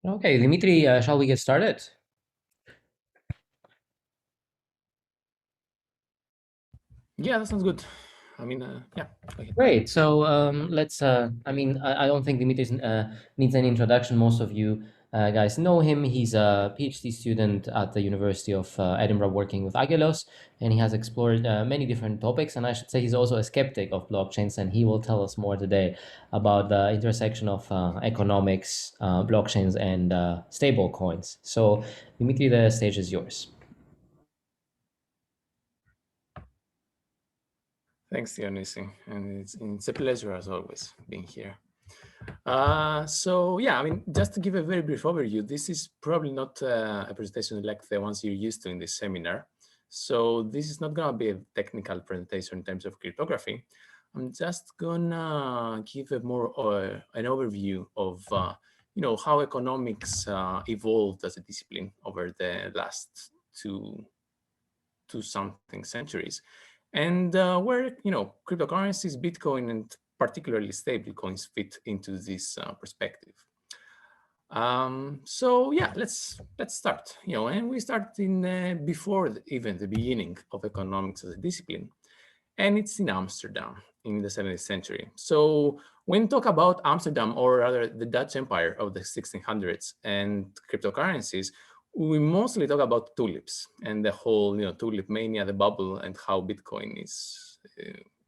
Okay, Dimitri, shall we get started? Yeah, that sounds good. Yeah, go ahead. Great. So let's. I don't think Dimitri needs any introduction. Most of you guys know him. He's a PhD student at the University of Edinburgh, working with Aggelos, and he has explored many different topics. And I should say he's also a skeptic of blockchains, and he will tell us more today about the intersection of economics, blockchains, and stable coins. So, Dimitri, the stage is yours. Thanks, Dionysi, and it's a pleasure as always being here. Just to give a very brief overview, this is probably not a presentation like the ones you're used to in this seminar. So this is not gonna be a technical presentation in terms of cryptography. I'm just gonna give a more an overview of how economics evolved as a discipline over the last two something centuries, and where cryptocurrencies, Bitcoin, and particularly stablecoins fit into this perspective. Let's start. And we start in before even the beginning of economics as a discipline, and it's in Amsterdam in the 17th century. So when we talk about Amsterdam, or rather the Dutch Empire of the 1600s, and cryptocurrencies, we mostly talk about tulips and the whole tulip mania, the bubble, and how Bitcoin is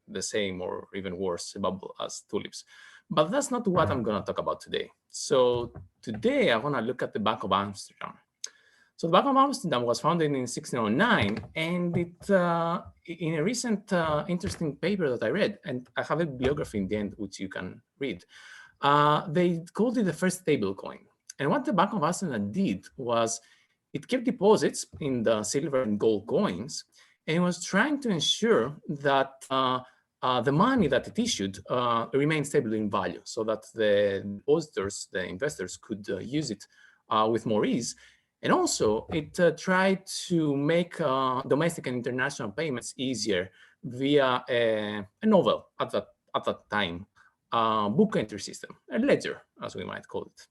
the same or even worse a bubble as tulips. But that's not what I'm going to talk about today. So today I want to look at the Bank of Amsterdam. So the Bank of Amsterdam was founded in 1609, and in a recent interesting paper that I read, and I have a bibliography in the end which you can read, they called it the first stable coin. And what the Bank of Amsterdam did was it kept deposits in the silver and gold coins, and it was trying to ensure that the money that it issued remained stable in value, so that the depositors, the investors, could use it with more ease. And also, it tried to make domestic and international payments easier via a novel at that time, book entry system, a ledger, as we might call it.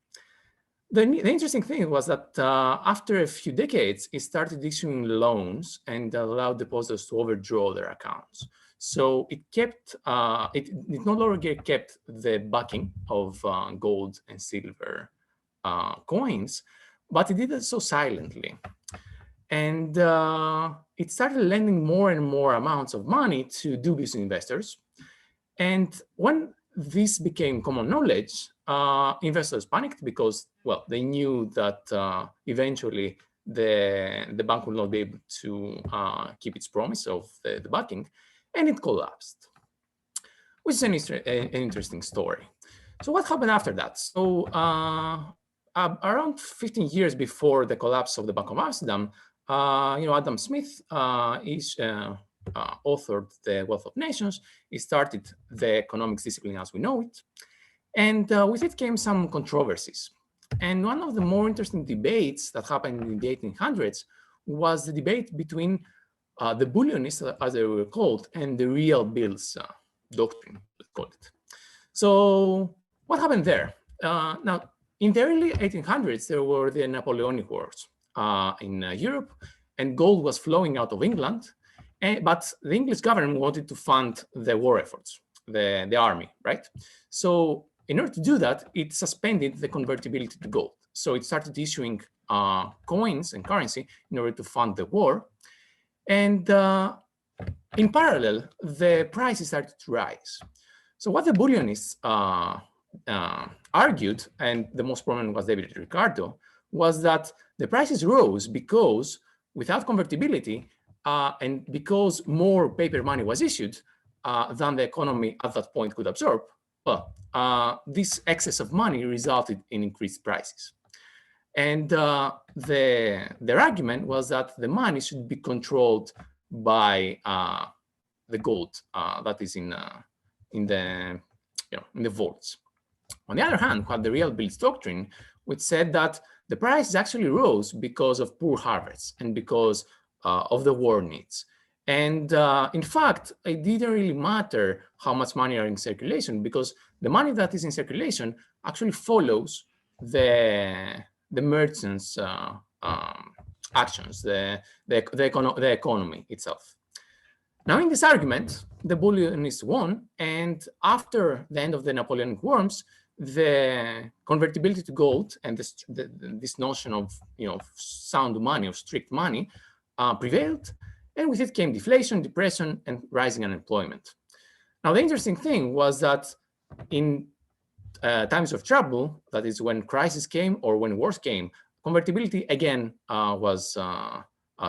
The interesting thing was that after a few decades, it started issuing loans and allowed depositors to overdraw their accounts. So it kept, it no longer kept the backing of gold and silver coins, but it did it so silently. And it started lending more and more amounts of money to dubious investors. And when this became common knowledge, investors panicked because, well, they knew that eventually the bank would not be able to keep its promise of the backing, and it collapsed, which is an interesting story. So what happened after that? So around 15 years before the collapse of the Bank of Amsterdam, Adam Smith authored The Wealth of Nations. He started the economics discipline as we know it. And with it came some controversies. And one of the more interesting debates that happened in the 1800s was the debate between the bullionists, as they were called, and the real bills doctrine, let's call it. So what happened there? Now, in the early 1800s, there were the Napoleonic Wars in Europe, and gold was flowing out of England. But the English government wanted to fund the war efforts, the army, right? So in order to do that, it suspended the convertibility to gold. So it started issuing coins and currency in order to fund the war. And in parallel, the prices started to rise. So what the bullionists argued, and the most prominent was David Ricardo, was that the prices rose because without convertibility, and because more paper money was issued than the economy at that point could absorb, well, this excess of money resulted in increased prices. And their argument was that the money should be controlled by the gold that is in the vaults. On the other hand, we had the real bills doctrine, which said that the prices actually rose because of poor harvests and because of the war needs. And in fact, it didn't really matter how much money are in circulation, because the money that is in circulation actually follows the the merchants' actions, the economy itself. Now, in this argument, the bullionists won, and after the end of the Napoleonic Wars, the convertibility to gold and this notion of sound money or strict money prevailed, and with it came deflation, depression, and rising unemployment. Now, the interesting thing was that in times of trouble, that is when crisis came or when wars came, convertibility again was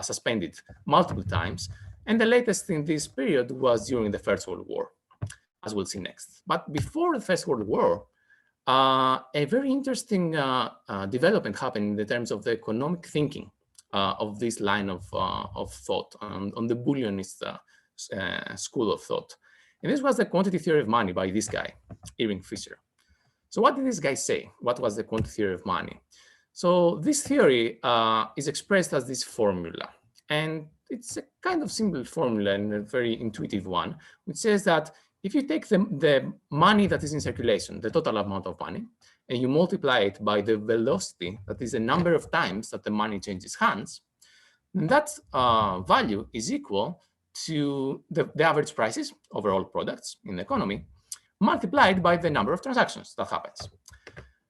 suspended multiple times. And the latest in this period was during the First World War, as we'll see next. But before the First World War, a very interesting development happened in terms of the economic thinking of this line of thought on the bullionist school of thought. And this was the quantity theory of money by this guy, Irving Fisher. So what did this guy say? What was the quantity theory of money? So this theory is expressed as this formula. And it's a kind of simple formula and a very intuitive one, which says that if you take the money that is in circulation, the total amount of money, and you multiply it by the velocity, that is the number of times that the money changes hands, then that value is equal to the average prices of all products in the economy, multiplied by the number of transactions that happens.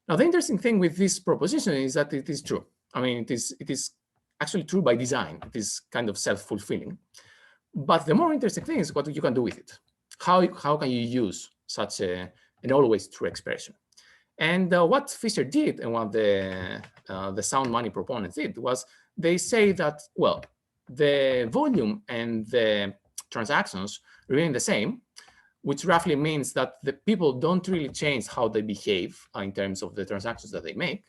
Now, the interesting thing with this proposition is that it is true. I mean, it is actually true by design. It is kind of self-fulfilling. But the more interesting thing is what you can do with it. How can you use such an always true expression? And what Fisher did and what the sound money proponents did was they say that, well, the volume and the transactions remain the same, which roughly means that the people don't really change how they behave in terms of the transactions that they make.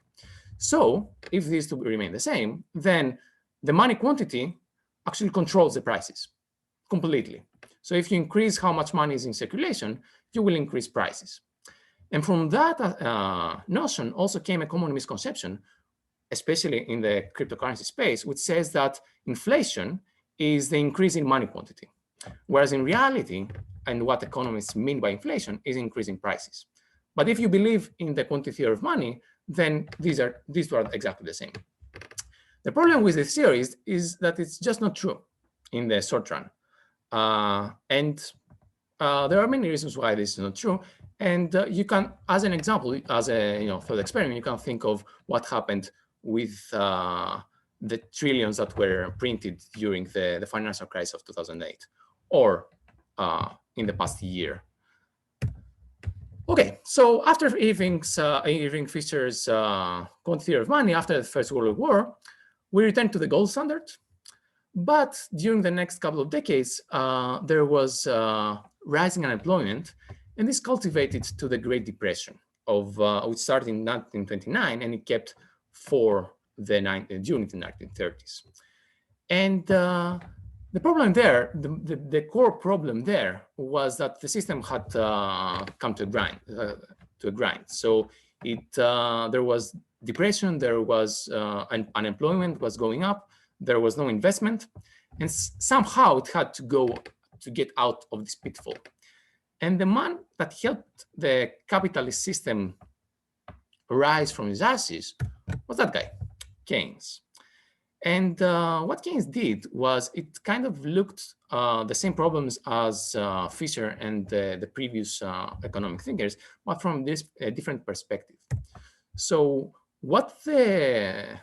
So if these two remain the same, then the money quantity actually controls the prices completely. So if you increase how much money is in circulation, you will increase prices. And from that notion also came a common misconception, especially in the cryptocurrency space, which says that inflation is the increase in money quantity. Whereas in reality, and what economists mean by inflation is increasing prices. But if you believe in the quantity theory of money, then these two are exactly the same. The problem with this theory is that it's just not true in the short run. And there are many reasons why this is not true. And you can, as an example, as a thought experiment, you can think of what happened with the trillions that were printed during the financial crisis of 2008, or in the past year. Okay, so after Irving Fisher's quantity theory of money, after the First World War, we returned to the gold standard. But during the next couple of decades, there was rising unemployment, and this cultivated to the Great Depression, which started in 1929, and it kept for during the 1930s. And the problem there, the core problem there, was that the system had come to a grind. So there was depression, there was unemployment was going up, there was no investment, and somehow it had to go to get out of this pitfall. And the man that helped the capitalist system rise from its ashes was that guy, Keynes. And what Keynes did was it kind of looked the same problems as Fisher and the previous economic thinkers, but from this different perspective. So what the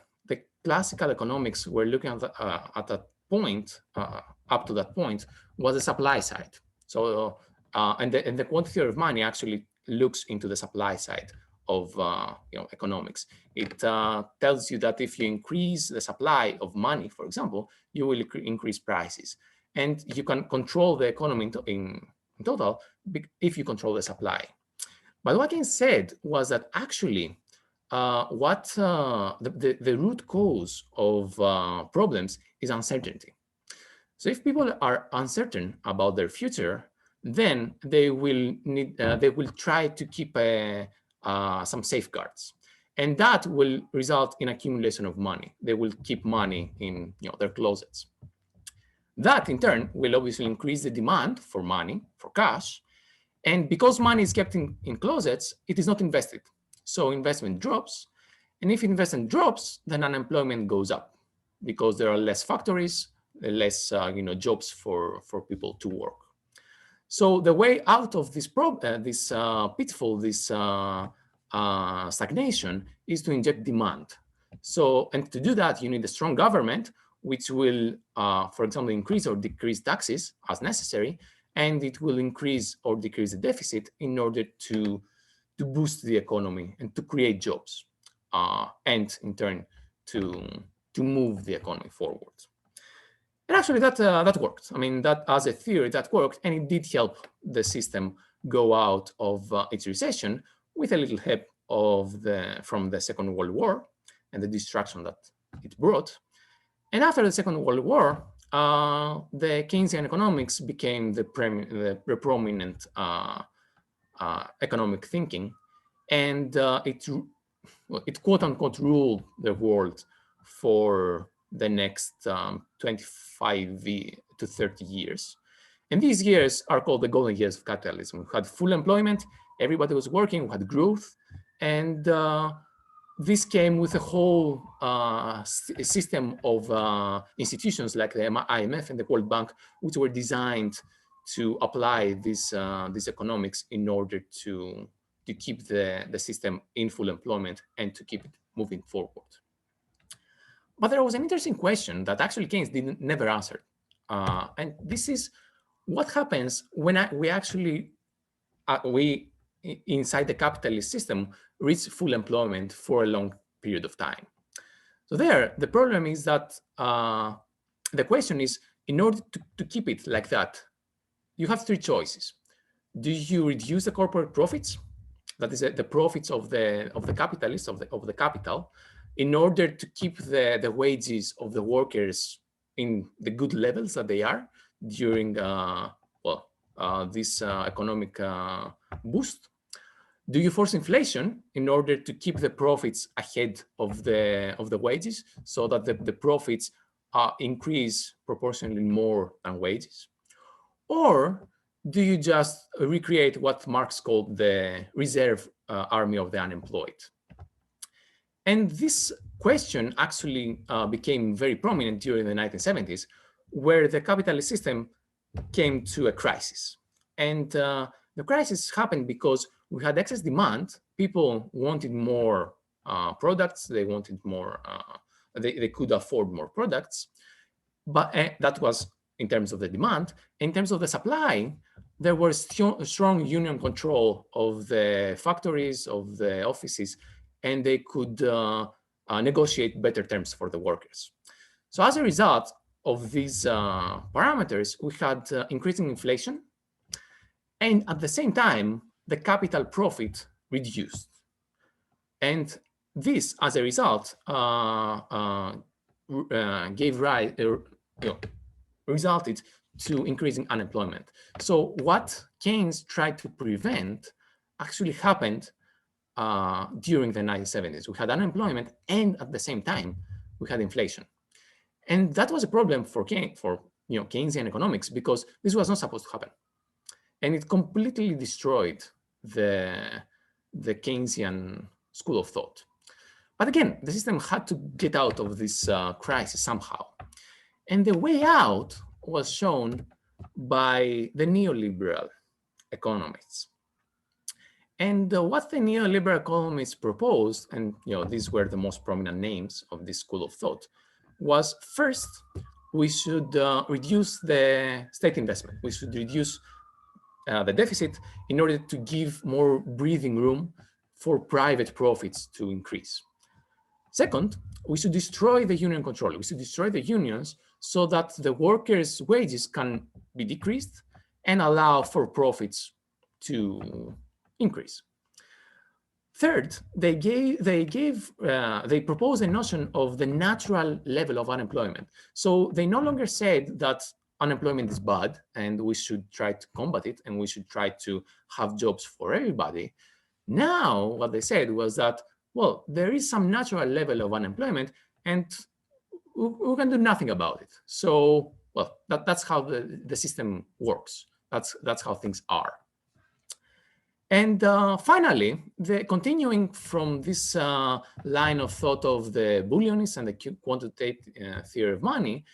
classical economics were looking at that point, up to that point, was the supply side. So and the quantity theory of money actually looks into the supply side of economics. It tells you that if you increase the supply of money, for example, you will increase prices, and you can control the economy in total if you control the supply. But what Keynes said was that actually the root cause of problems is uncertainty. So if people are uncertain about their future, then they will try to keep some safeguards, and that will result in accumulation of money. They will keep money in their closets. That in turn will obviously increase the demand for money, for cash, and because money is kept in closets, it is not invested. So investment drops, And if investment drops, then unemployment goes up because there are less factories, less jobs for people to work. So the way out of this pitfall, this stagnation, is to inject demand. So, and to do that, you need a strong government, which will, for example, increase or decrease taxes as necessary, and it will increase or decrease the deficit in order to boost the economy and to create jobs, and in turn to move the economy forward. And actually, that worked. I mean, that as a theory, that worked, and it did help the system go out of its recession with a little help from the Second World War and the destruction that it brought. And after the Second World War, the Keynesian economics became the prominent economic thinking, and it quote unquote ruled the world for the next 25 to 30 years. And these years are called the golden years of capitalism. We had full employment, everybody was working, we had growth, and this came with a whole system of institutions like the IMF and the World Bank, which were designed to apply this economics in order to keep the system in full employment and to keep it moving forward. But there was an interesting question that actually Keynes never answered. And this is what happens when we inside the capitalist system reach full employment for a long period of time. So there, the problem is that the question is, in order to keep it like that, you have three choices. Do you reduce the corporate profits? That is the profits of the capitalists, of the capital, in order to keep the wages of the workers in the good levels that they are during this economic boost? Do you force inflation in order to keep the profits ahead of the wages so that the profits increase proportionally more than wages? Or do you just recreate what Marx called the reserve army of the unemployed? And this question actually became very prominent during the 1970s, where the capitalist system came to a crisis. And the crisis happened because we had excess demand. People wanted more products. They wanted more, they could afford more products. But that was in terms of the demand. In terms of the supply, there was strong union control of the factories, of the offices, and they could negotiate better terms for the workers. So as a result of these parameters, we had increasing inflation, and at the same time, the capital profit reduced. And this, as a result, resulted to increasing unemployment. So what Keynes tried to prevent actually happened during the 1970s. We had unemployment, and at the same time, we had inflation. And that was a problem for Keynesian economics, because this was not supposed to happen. And it completely destroyed the Keynesian school of thought. But again, the system had to get out of this crisis somehow. And the way out was shown by the neoliberal economists. And what the neoliberal economists proposed, and these were the most prominent names of this school of thought, was first, we should reduce the state investment. We should reduce the deficit in order to give more breathing room for private profits to increase. Second, we should destroy the union control. We should destroy the unions so that the workers' wages can be decreased and allow for profits to increase. Third, they proposed a notion of the natural level of unemployment. So they no longer said that unemployment is bad and we should try to combat it and we should try to have jobs for everybody. Now, what they said was that, well, there is some natural level of unemployment and we can do nothing about it. So, well, that's how the system works. That's how things are. And finally, continuing from this line of thought of the Bullionists and the quantitative theory of money,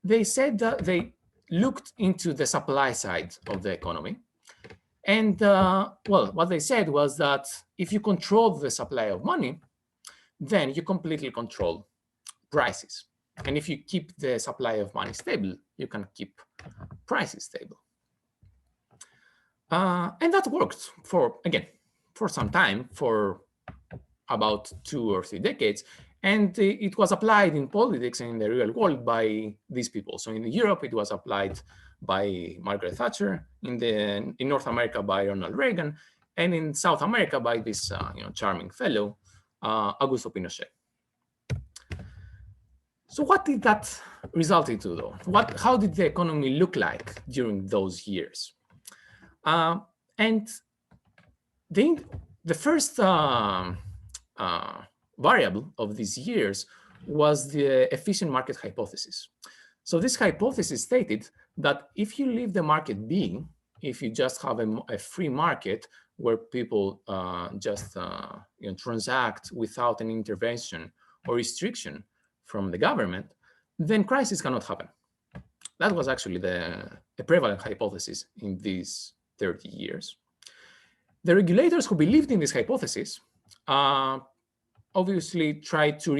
they said that they looked into the supply side of the economy. And well, what they said was that if you control the supply of money, then you completely control prices. And if you keep the supply of money stable, you can keep prices stable. And that worked for some time, for about 2 or 3 decades. And it was applied in politics and in the real world by these people. So in Europe, it was applied by Margaret Thatcher, in North America by Ronald Reagan, and in South America by this charming fellow, Augusto Pinochet. So what did that result into, though? How did the economy look like during those years? And the first variable of these years was the efficient market hypothesis. So this hypothesis stated that if you leave the market be, if you just have a free market where people just transact without any intervention or restriction from the government, then crisis cannot happen. That was actually the prevalent hypothesis in these 30 years. The regulators who believed in this hypothesis obviously tried to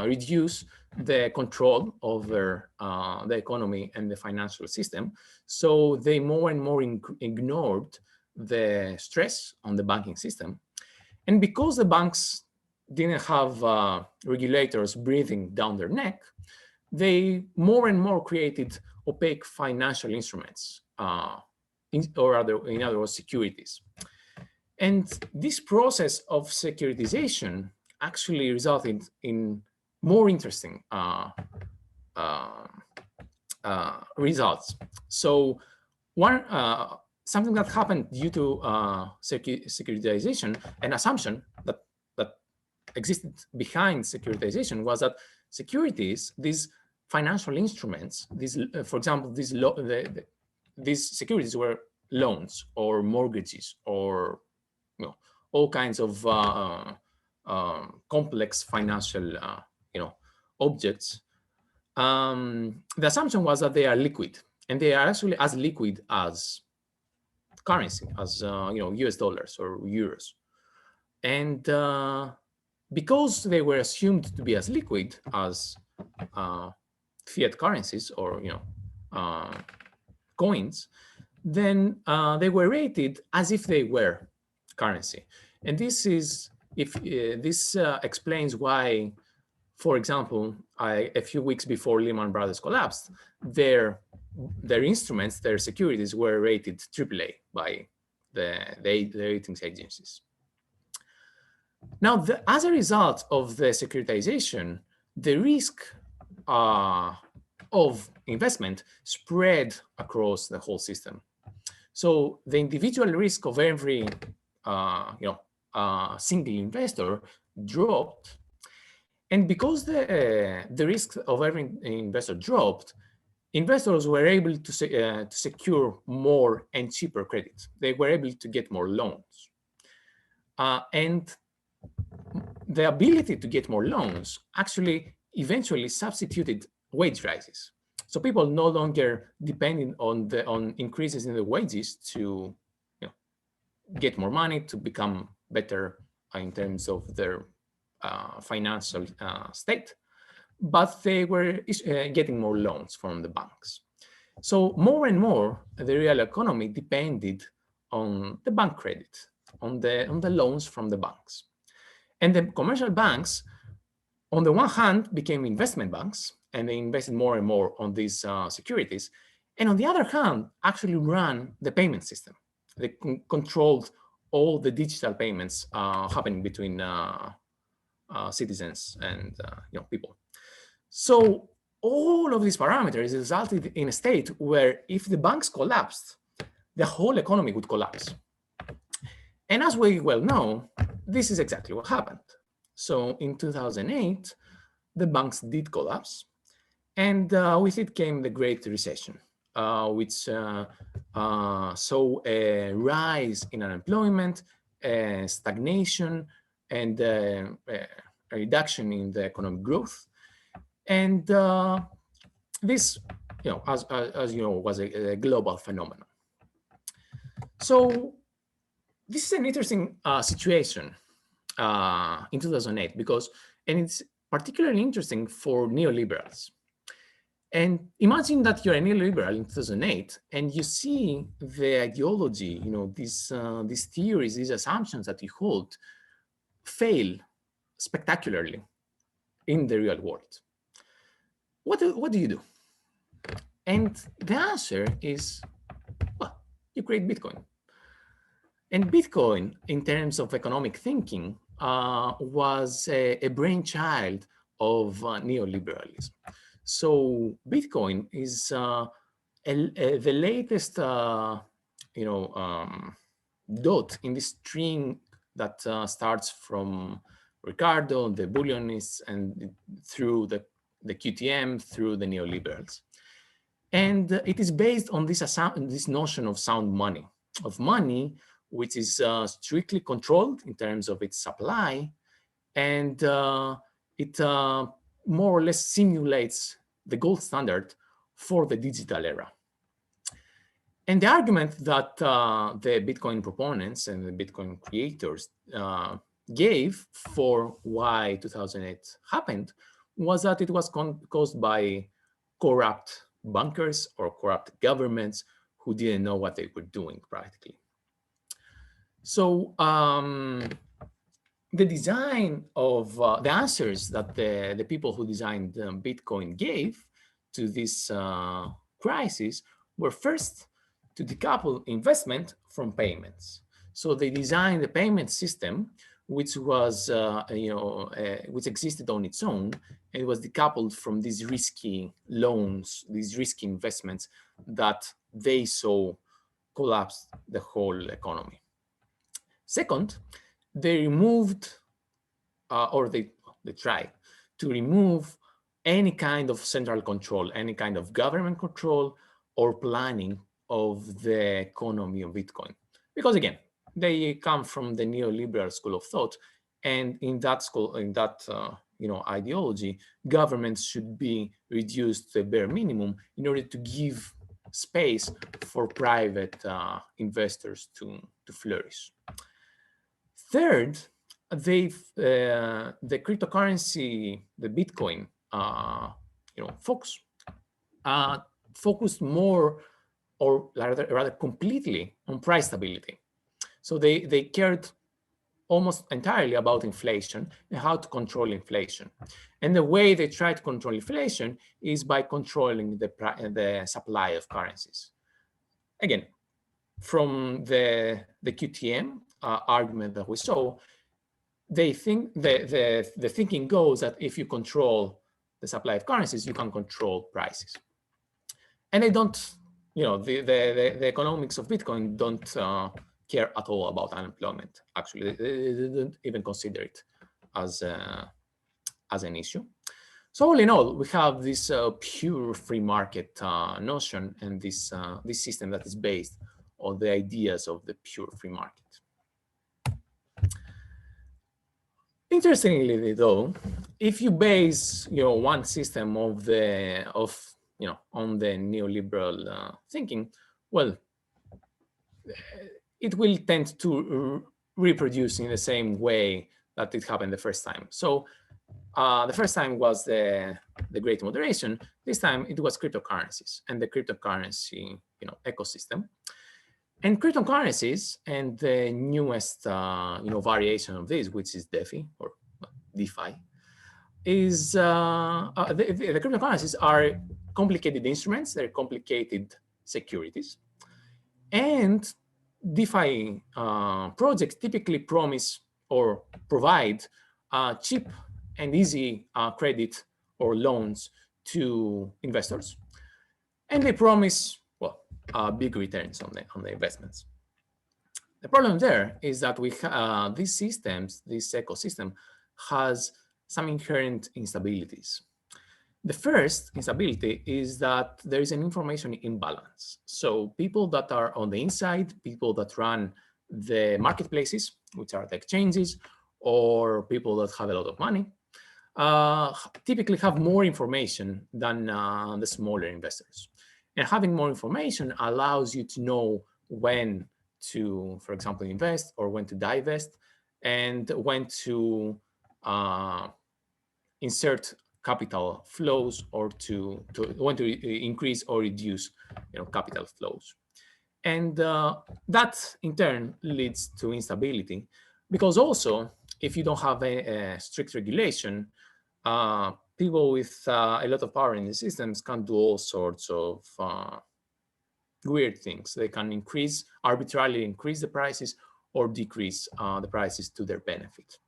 reduce the control over the economy and the financial system. So they more and more ignored the stress on the banking system. And because the banks didn't have regulators breathing down their neck, they more and more created opaque financial instruments, in other words, securities. And this process of securitization actually resulted in more interesting results. So something that happened due to securitization, an assumption that existed behind securitization, was that securities, these financial instruments, for example, these securities were loans or mortgages or all kinds of complex financial objects. The assumption was that they are liquid, and they are actually as liquid as currency, as US dollars or euros. And because they were assumed to be as liquid as fiat currencies or coins, then they were rated as if they were currency. And this explains why, for example, a few weeks before Lehman Brothers collapsed, their instruments, their securities, were rated AAA by the ratings agencies. Now, as a result of the securitization, the risk of investment spread across the whole system. So the individual risk of every single investor dropped, and because the risk of every investor dropped, investors were able to secure more and cheaper credit. They were able to get more loans, and the ability to get more loans actually eventually substituted wage rises. So people no longer depended on increases in the wages to get more money, to become better in terms of their financial state, but they were getting more loans from the banks. So more and more, the real economy depended on the bank credit, on the loans from the banks. And the commercial banks, on the one hand, became investment banks, and they invested more and more on these securities. And on the other hand, actually ran the payment system. They controlled all the digital payments happening between citizens and people. So all of these parameters resulted in a state where if the banks collapsed, the whole economy would collapse. And as we well know, this is exactly what happened. So in 2008, the banks did collapse, and with it came the Great Recession. which saw a rise in unemployment, stagnation, and a reduction in the economic growth. And this, as you know, was a global phenomenon. So this is an interesting situation in 2008 and it's particularly interesting for neoliberals. And imagine that you're a neoliberal in 2008 and you see the ideology, these theories, these assumptions that you hold fail spectacularly in the real world. What do you do? And the answer is, well, you create Bitcoin. And Bitcoin, in terms of economic thinking, was a brainchild of neoliberalism. So Bitcoin is the latest, dot in this string that starts from Ricardo, the Bullionists, and through the QTM, through the neoliberals. And it is based on this notion of sound money, which is strictly controlled in terms of its supply, and it more or less simulates the gold standard for the digital era. And the argument that the Bitcoin proponents and the Bitcoin creators gave for why 2008 happened was that it was caused by corrupt bankers or corrupt governments who didn't know what they were doing practically. So the design of the answers that the people who designed Bitcoin gave to this crisis were first to decouple investment from payments. So they designed a payment system which was, which existed on its own, and it was decoupled from these risky loans, these risky investments that they saw collapse the whole economy. Second, they removed, or they tried to remove any kind of central control, any kind of government control or planning of the economy of Bitcoin. Because again, they come from the neoliberal school of thought, and in that school, ideology, governments should be reduced to a bare minimum in order to give space for private investors to flourish. Third, the cryptocurrency, the Bitcoin, focused more, or rather completely, on price stability. So they cared almost entirely about inflation and how to control inflation. And the way they try to control inflation is by controlling the supply of currencies. Again, from the QTM argument that we saw, they think the thinking goes that if you control the supply of currencies, you can control prices. And they don't, the economics of Bitcoin don't care at all about unemployment. Actually, they don't even consider it as an issue. So all in all, we have this pure free market notion, and this system that is based on the ideas of the pure free market. Interestingly, though, if you base one system on the neoliberal thinking, well, it will tend to reproduce in the same way that it happened the first time. So the first time was the Great Moderation. This time it was cryptocurrencies and the cryptocurrency ecosystem. And cryptocurrencies, and the newest variation of this, which is DeFi or DeFi, is the cryptocurrencies are complicated instruments. They're complicated securities, and DeFi projects typically promise or provide cheap and easy credit or loans to investors, and they promise big returns on the investments. The problem there is that these systems, this ecosystem, has some inherent instabilities. The first instability is that there is an information imbalance. So people that are on the inside, people that run the marketplaces, which are the exchanges, or people that have a lot of money, typically have more information than the smaller investors. And having more information allows you to know when to, for example, invest or when to divest, and when to insert capital flows, or to when to increase or reduce capital flows. And that in turn leads to instability, because also if you don't have a strict regulation, people with a lot of power in the systems can do all sorts of weird things. They can arbitrarily increase the prices or decrease the prices to their benefit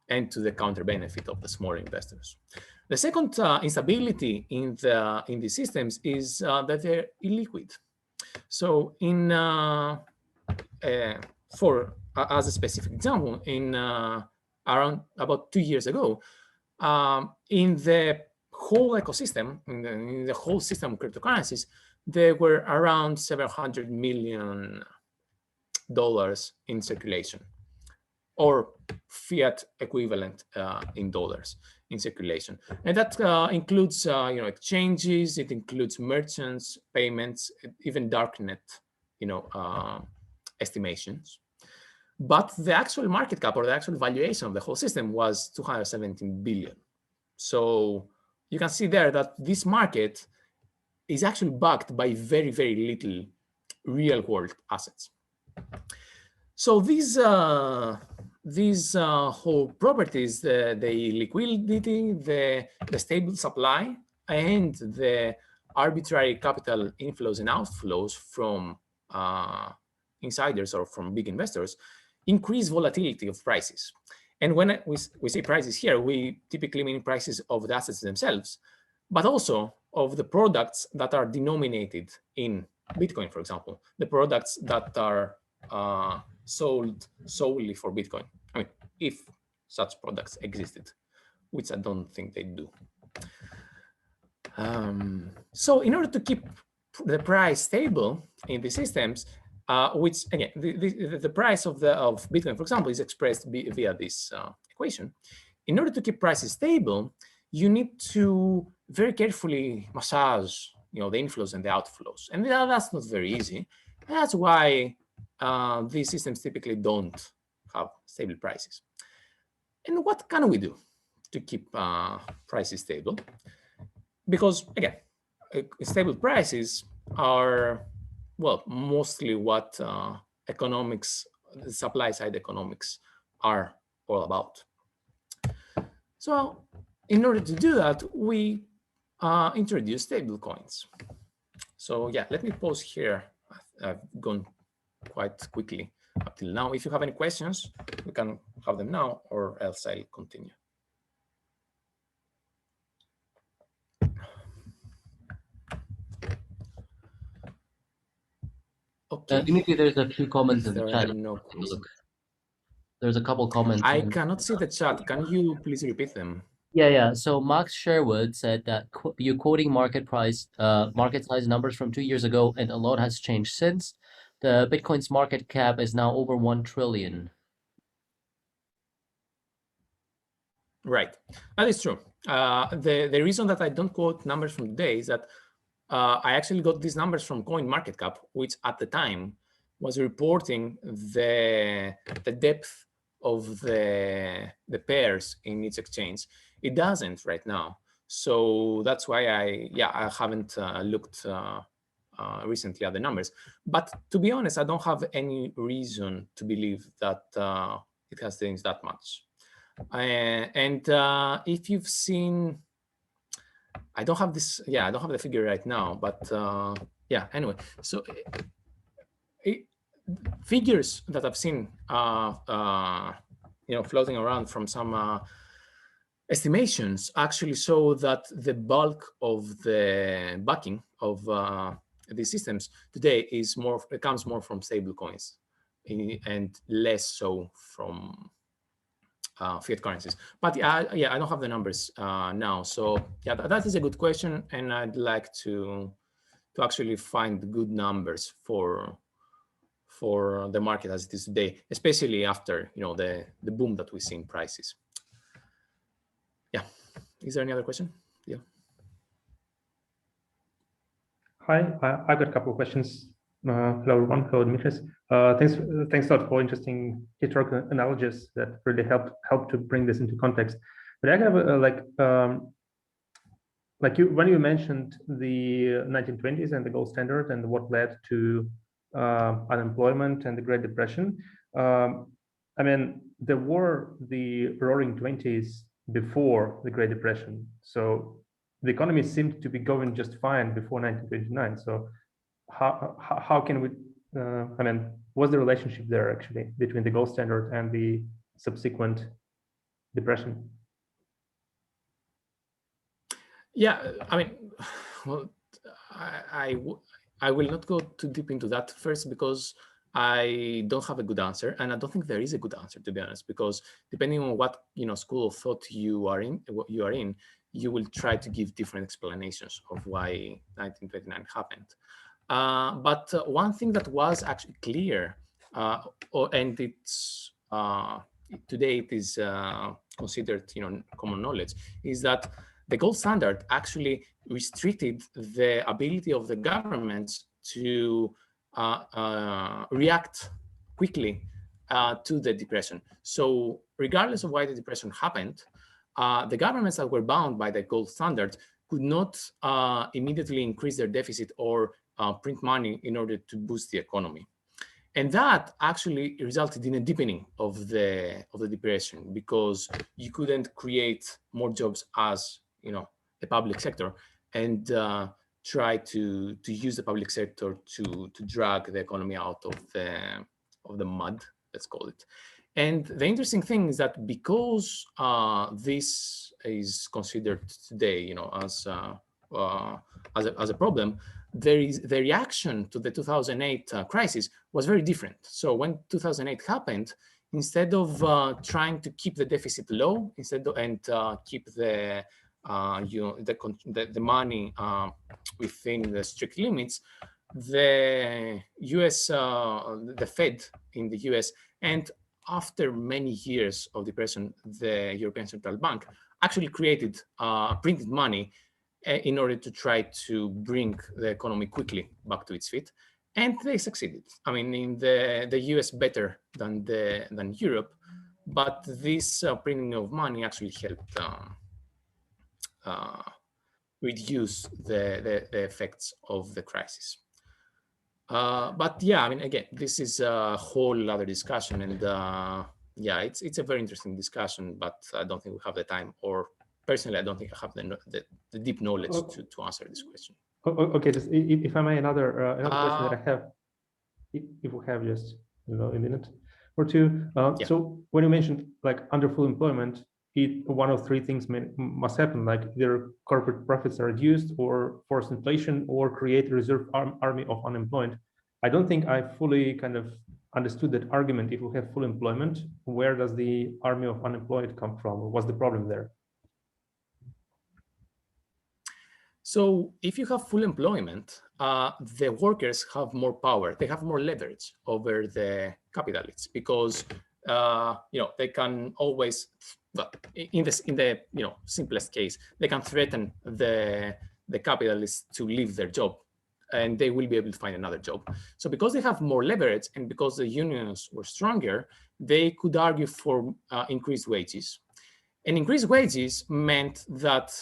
and to the counter benefit of the smaller investors. The second instability in the systems is that they're illiquid. So as a specific example, in around about 2 years ago, in the whole ecosystem, in the whole system of cryptocurrencies, there were around $700 million in circulation, or fiat equivalent in dollars in circulation. And that includes exchanges, it includes merchants, payments, even darknet estimations. But the actual market cap, or the actual valuation of the whole system, was 217 billion. So you can see there that this market is actually backed by very, very little real world assets. So these whole properties, the liquidity, the stable supply, and the arbitrary capital inflows and outflows from insiders or from big investors, increase volatility of prices. And when we say prices here, we typically mean prices of the assets themselves, but also of the products that are denominated in Bitcoin, for example, the products that are sold solely for Bitcoin. I mean, if such products existed, which I don't think they do. So in order to keep the price stable in the systems, which again, the price of Bitcoin, for example, is expressed via this equation. In order to keep prices stable, you need to very carefully massage, the inflows and the outflows, and that's not very easy. And that's why these systems typically don't have stable prices. And what can we do to keep prices stable? Because again, stable prices are, well, mostly what economics, supply side economics, are all about. So in order to do that, we introduce stablecoins. So yeah, let me pause here. I've gone quite quickly up till now. If you have any questions, we can have them now, or else I'll continue. Okay. Dimitri, there's a few comments in the chat. No, there's a couple comments. I cannot see the chat. Can you please repeat them? Yeah. So Max Sherwood said that you're quoting market size numbers from 2 years ago, and a lot has changed since. The Bitcoin's market cap is now over 1 trillion. Right, that is true. The reason that I don't quote numbers from today is that I actually got these numbers from CoinMarketCap, which at the time was reporting the depth of the pairs in each exchange. It doesn't right now, so that's why I haven't looked recently at the numbers. But to be honest, I don't have any reason to believe that it has changed that much. And if you've seen, I don't have this, I don't have the figure right now, but anyway, so figures that I've seen, floating around from some estimations actually show that the bulk of the backing of these systems today comes more from stable coins, and less so from fiat currencies. But yeah, I don't have the numbers now. So yeah, that is a good question, and I'd like to actually find good numbers for the market as it is today, especially after the boom that we see in prices. Yeah, is there any other question? Yeah. Hi, I got a couple of questions. Hello, everyone. Hello, Dimitris. Thanks a lot for interesting historical analysis that really helped to bring this into context. But I have when you mentioned the 1920s and the gold standard and what led to unemployment and the Great Depression. I mean, there were the Roaring Twenties before the Great Depression, so the economy seemed to be going just fine before 1929. So how can we, I mean, what's the relationship there actually between the gold standard and the subsequent depression? Yeah, I mean, well, I will not go too deep into that first because I don't have a good answer, and I don't think there is a good answer, to be honest, because depending on what school of thought you are in, you will try to give different explanations of why 1929 happened. But one thing that was actually clear, and it's today it is considered common knowledge, is that the gold standard actually restricted the ability of the governments to react quickly to the depression. So regardless of why the depression happened, the governments that were bound by the gold standard could not immediately increase their deficit or print money in order to boost the economy. And that actually resulted in a deepening of the depression, because you couldn't create more jobs as the public sector and try to use the public sector to drag the economy out of the mud, let's call it. And the interesting thing is that because this is considered today, as a problem, the reaction to the 2008 crisis was very different. So when 2008 happened, instead of trying to keep the deficit low, and keep the money within the strict limits, the U.S. The Fed in the U.S. and after many years of depression, the European Central Bank actually created printed money in order to try to bring the economy quickly back to its feet, and they succeeded. I mean, in the US better than Europe, but this printing of money actually helped reduce the effects of the crisis. But yeah, I mean, again, this is a whole other discussion, and yeah, it's a very interesting discussion, but I don't think we have the time, or personally, I don't think I have the deep knowledge to answer this question. Okay, just if I may, another question that I have, if we have just a minute or two. Yeah. So when you mentioned like under full employment, one of three things must happen, like either corporate profits are reduced, or force inflation, or create a reserve army of unemployed. I don't think I fully kind of understood that argument. If we have full employment, where does the army of unemployed come from? What's the problem there? So if you have full employment, the workers have more power. They have more leverage over the capitalists, because they can always, in the simplest case, they can threaten the capitalists to leave their job, and they will be able to find another job. So because they have more leverage, and because the unions were stronger, they could argue for increased wages. And increased wages meant that,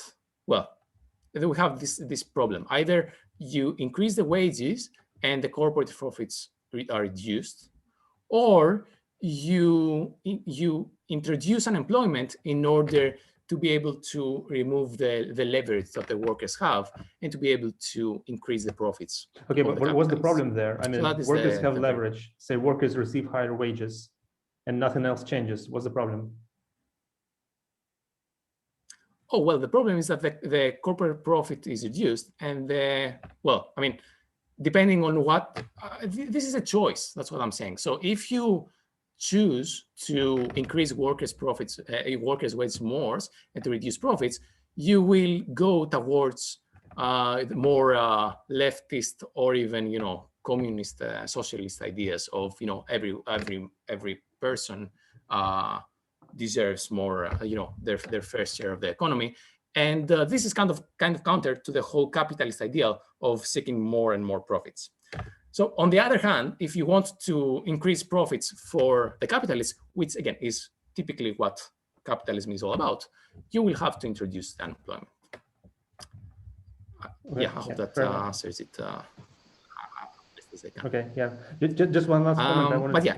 well, we have this problem. Either you increase the wages and the corporate profits are reduced, or you introduce unemployment in order to be able to remove the leverage that the workers have, and to be able to increase the profits. Okay, but what's the problem there? I mean, So workers have leverage. Say workers receive higher wages and nothing else changes. What's the problem? Oh, well, the problem is that the corporate profit is reduced, and depending on what, this is a choice. That's what I'm saying. So if you choose to increase workers' profits, workers' wages more, and to reduce profits, you will go towards the more leftist or even, communist, socialist ideas of, every person deserves more, their fair share of the economy. And this is kind of counter to the whole capitalist ideal of seeking more and more profits. So on the other hand, if you want to increase profits for the capitalists, which again is typically what capitalism is all about, you will have to introduce unemployment. Okay, I hope that answers it best as I can. Okay, yeah. Just one last comment I wanted to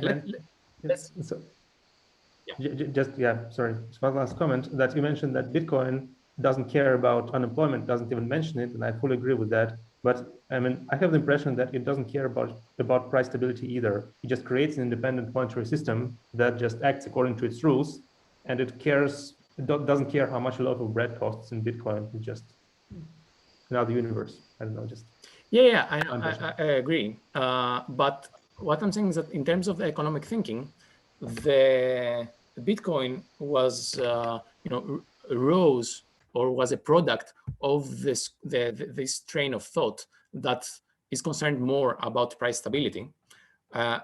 sorry. Just one last comment that you mentioned that Bitcoin doesn't care about unemployment, doesn't even mention it, and I fully agree with that. But I mean, I have the impression that it doesn't care about price stability either. It just creates an independent monetary system that just acts according to its rules, and it doesn't care how much a loaf of bread costs in Bitcoin. It's just another universe. I don't know, just I agree. But what I'm saying is that in terms of the economic thinking, the Bitcoin was, rose or was a product of this train of thought that is concerned more about price stability,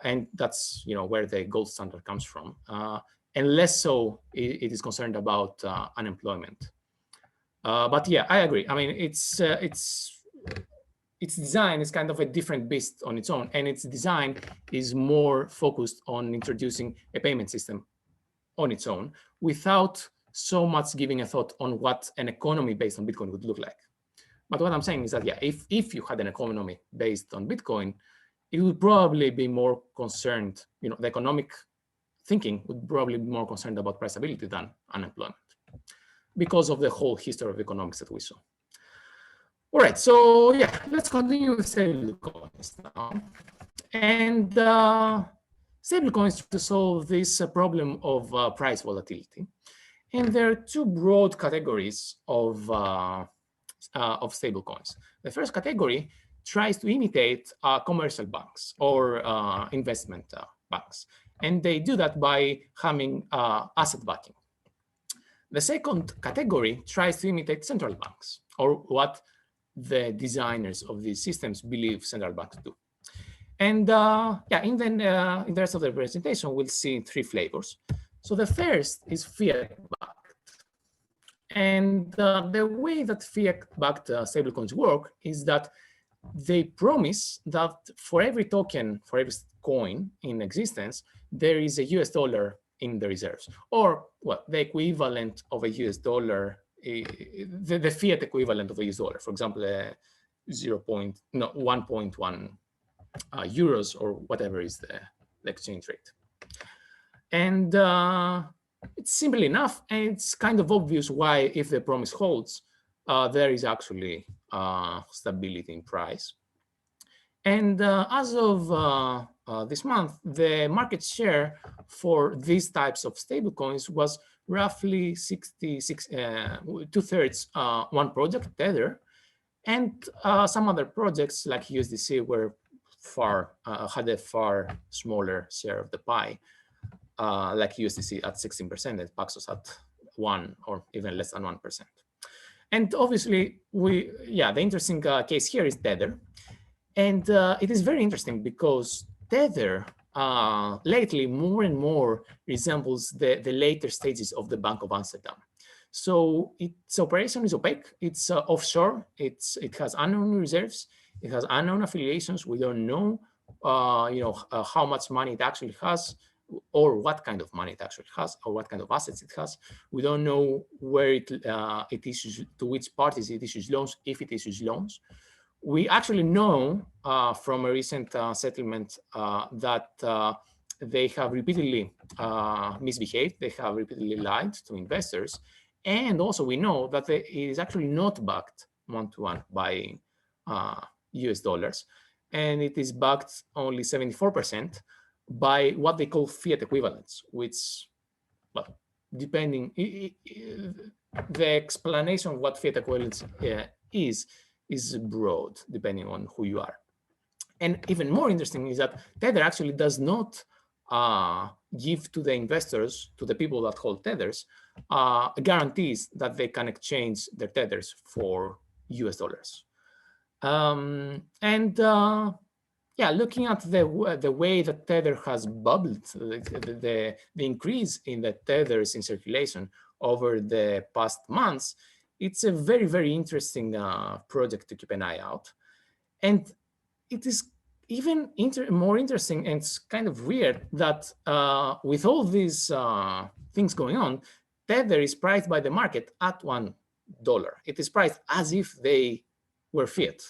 and that's where the gold standard comes from, and less so it is concerned about unemployment. But yeah, I agree. I mean, its design is kind of a different beast on its own, and its design is more focused on introducing a payment system on its own without so much giving a thought on what an economy based on Bitcoin would look like. But what I'm saying is that, yeah, if you had an economy based on Bitcoin, it would probably be more concerned, the economic thinking would probably be more concerned about price stability than unemployment because of the whole history of economics that we saw. All right, so yeah, let's continue with stablecoins now. And stablecoins to solve this problem of price volatility. And there are two broad categories of stablecoins. The first category tries to imitate commercial banks or investment banks. And they do that by having asset backing. The second category tries to imitate central banks, or what the designers of these systems believe central banks do. And in the rest of the presentation, we'll see three flavors. So the first is fiat-backed. And the way that fiat-backed stablecoins work is that they promise that for every token, for every coin in existence, there is a US dollar in the reserves, or the equivalent of a US dollar, the fiat equivalent of a US dollar, for example, 1.1 euros or whatever is the exchange rate. And it's simple enough, and it's kind of obvious why, if the promise holds, there is actually stability in price. And as of this month, the market share for these types of stablecoins was roughly 66, two-thirds one project, Tether, and some other projects like USDC were had a far smaller share of the pie, like USDC at 16% and Paxos at 1 or even less than 1%. And obviously, the interesting case here is Tether. And it is very interesting because Tether lately more and more resembles the later stages of the Bank of Amsterdam. So its operation is opaque. It's offshore. It has unknown reserves. It has unknown affiliations. We don't know, how much money it actually has, or what kind of money it actually has, or what kind of assets it has. We don't know where it issues, to which parties it issues loans, if it issues loans. We actually know from a recent settlement that they have repeatedly misbehaved. They have repeatedly lied to investors. And also we know that it is actually not backed one-to-one by US dollars. And it is backed only 74% by what they call fiat equivalents, which, depending, the explanation of what fiat equivalents is broad, depending on who you are. And even more interesting is that Tether actually does not give to the investors, to the people that hold tethers, guarantees that they can exchange their tethers for US dollars. Yeah, looking at the way that tether has bubbled, the increase in the tethers in circulation over the past months, it's a very, very interesting project to keep an eye out. And it is even more interesting, and it's kind of weird that with all these things going on, tether is priced by the market at $1. It is priced as if they were fiat,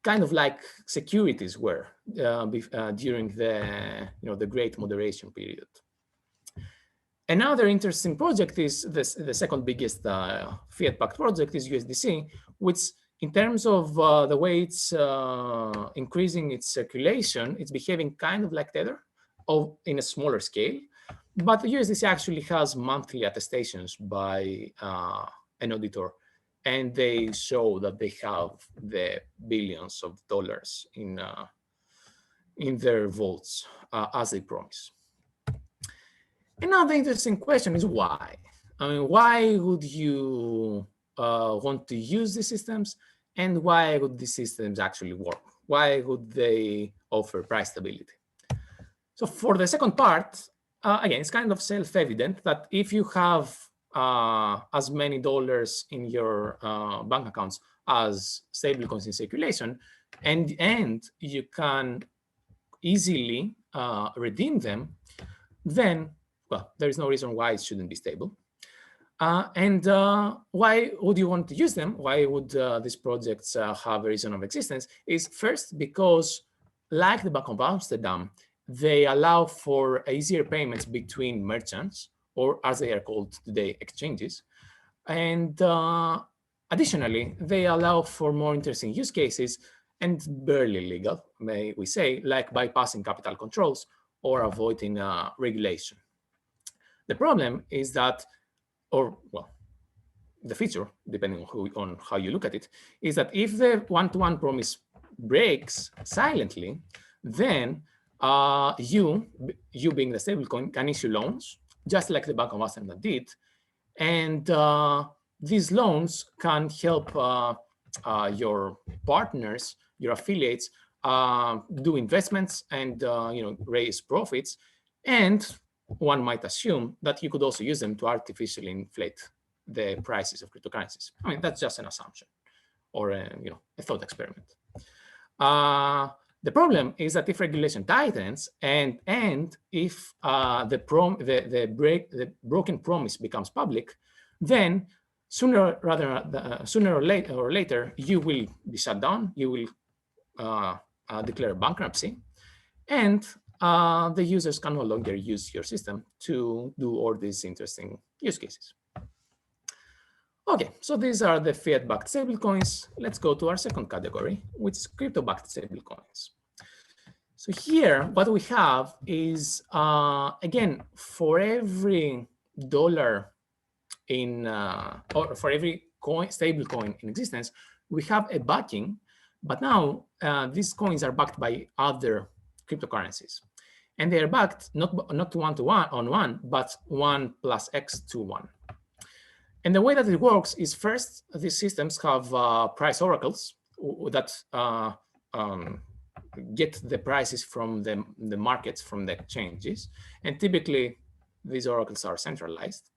kind of like securities were during the Great Moderation period. Another interesting project is the second biggest fiat-backed project is USDC, which in terms of the way it's increasing its circulation, it's behaving kind of like Tether, in a smaller scale. But the USDC actually has monthly attestations by an auditor, and they show that they have the billions of dollars in their vaults as they promise. Another interesting question is why? I mean, why would you want to use these systems, and why would these systems actually work? Why would they offer price stability? So for the second part, again, it's kind of self-evident that if you have as many dollars in your bank accounts as stablecoins in circulation, and you can easily redeem them, then, well, there is no reason why it shouldn't be stable. And why would you want to use them? Why would these projects have a reason of existence? Is first because, like the Bank of Amsterdam, they allow for easier payments between merchants, or as they are called today, exchanges. And additionally, they allow for more interesting use cases and barely legal, may we say, like bypassing capital controls or avoiding regulation. The problem is that, or well, the feature, depending on how you look at it, is that if the one-to-one promise breaks silently, then you being the stablecoin can issue loans, just like the Bank of Amsterdam did, and these loans can help your partners, your affiliates, do investments and raise profits. And one might assume that you could also use them to artificially inflate the prices of cryptocurrencies. I mean, that's just an assumption or a thought experiment. The problem is that if regulation tightens and if the broken promise becomes public, then sooner or later you will be shut down. You will declare bankruptcy, and the users can no longer use your system to do all these interesting use cases. Okay, so these are the fiat-backed stablecoins. Let's go to our second category, which is crypto-backed stablecoins. So here, what we have is, again, for every dollar in, or for every stablecoin in existence, we have a backing, but now these coins are backed by other cryptocurrencies. And they are backed not one-to-one, but 1 plus X to 1. And the way that it works is, first, these systems have price oracles that get the prices from the markets, from the exchanges. And typically, these oracles are centralized.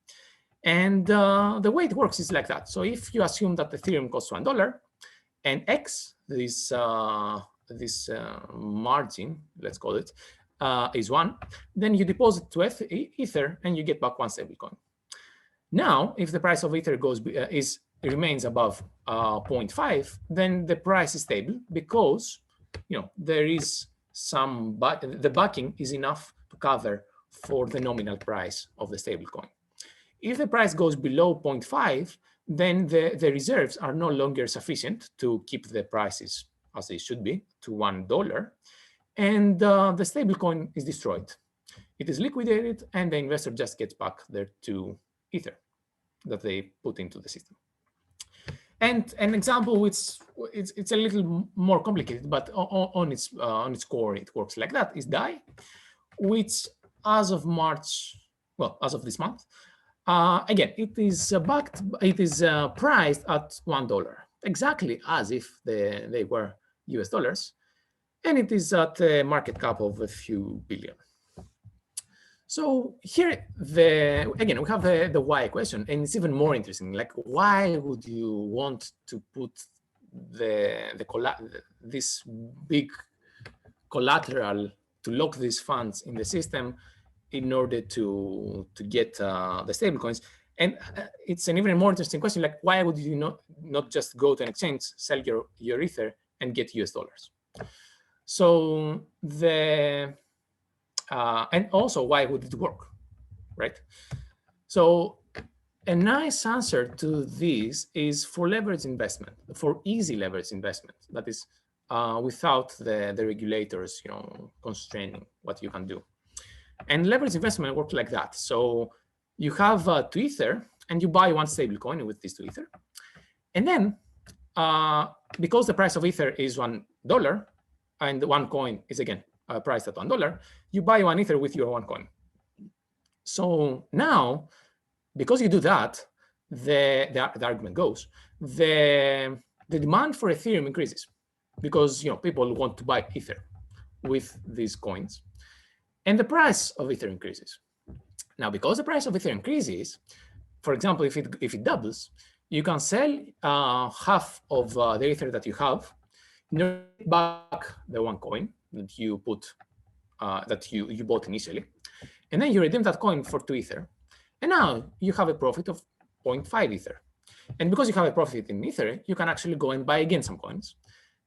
And the way it works is like that. So if you assume that Ethereum costs $1 and X, this margin, let's call it, is 1, then you deposit to Ether and you get back 1 stablecoin. Now, if the price of Ether remains above 0.5, then the price is stable because there is the backing is enough to cover for the nominal price of the stablecoin. If the price goes below 0.5, then the reserves are no longer sufficient to keep the prices as they should be to $1, and the stablecoin is destroyed. It is liquidated, and the investor just gets back their 2 Ether that they put into the system. And an example, it's a little more complicated, but on its core, it works like that, is DAI, which as of March, well, as of this month, again, it is priced at $1, exactly as if they were US dollars, and it is at a market cap of a few billion. So here, again, we have the why question, and it's even more interesting. Like, why would you want to put this big collateral to lock these funds in the system in order to get the stablecoins? And it's an even more interesting question. Like, why would you not just go to an exchange, sell your Ether, and get US dollars? So and also, why would it work, right? So a nice answer to this is for leverage investment, for easy leverage investment. That is without the regulators, constraining what you can do. And leverage investment works like that. So you have 2 Ether, and you buy one stablecoin with this 2 Ether. And then, because the price of Ether is $1, and one coin is, again, priced at $1, you buy 1 Ether with your 1 coin. So now, because you do that, the argument goes, the demand for Ethereum increases, because people want to buy Ether with these coins, and the price of Ether increases. Now, because the price of Ether increases, for example, if it doubles, you can sell half of the Ether that you have, back the 1 coin that you put that you bought initially, and then you redeem that coin for 2 Ether, and now you have a profit of 0.5 Ether. And because you have a profit in Ether, you can actually go and buy again some coins.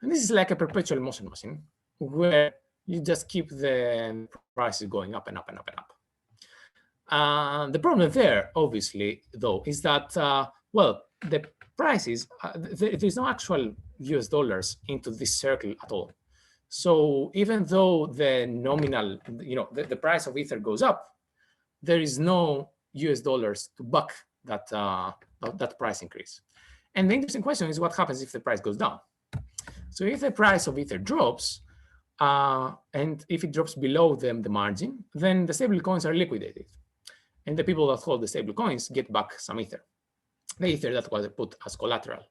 And this is like a perpetual motion machine where you just keep the prices going up and up and up and up. The problem there, obviously, though, is that, well, the prices, there's no actual US dollars into this circle at all. So even though the nominal, the price of Ether goes up, there is no US dollars to back that price increase. And the interesting question is, what happens if the price goes down? So if the price of Ether drops, and if it drops below the margin, then the stable coins are liquidated. And the people that hold the stable coins get back some Ether, the Ether that was put as collateral.